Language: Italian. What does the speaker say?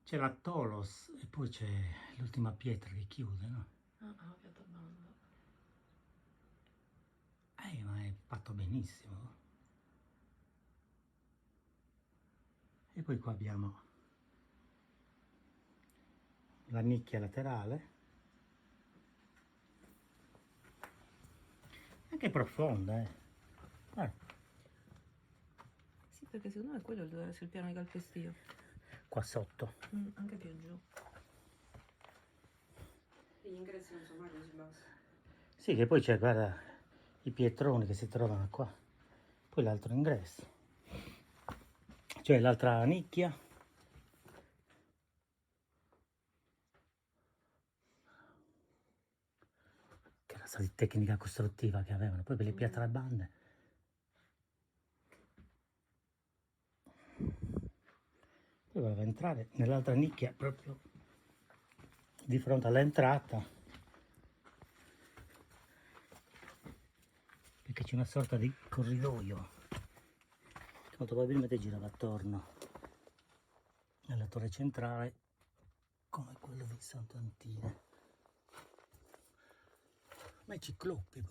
C'è la Tolos e poi c'è l'ultima pietra che chiude, no? Ah, piattaforma. Ma è fatto benissimo. E poi qua abbiamo la nicchia laterale, anche profonda, Guarda, Sì, perché secondo me quello deve essere il piano di calpestio. qua sotto. Anche più giù. E gli ingressi non sono mai così bassi. Sì, che poi c'è, guarda, i pietroni che si trovano qua. Poi l'altro ingresso. Cioè l'altra nicchia. Che era la tecnica costruttiva che avevano. Poi per le pietrabande. Poi voleva entrare nell'altra nicchia proprio di fronte all'entrata, perché c'è una sorta di corridoio che molto probabilmente girava attorno alla torre centrale come quello di Sant'Antino. Ma i ciclopi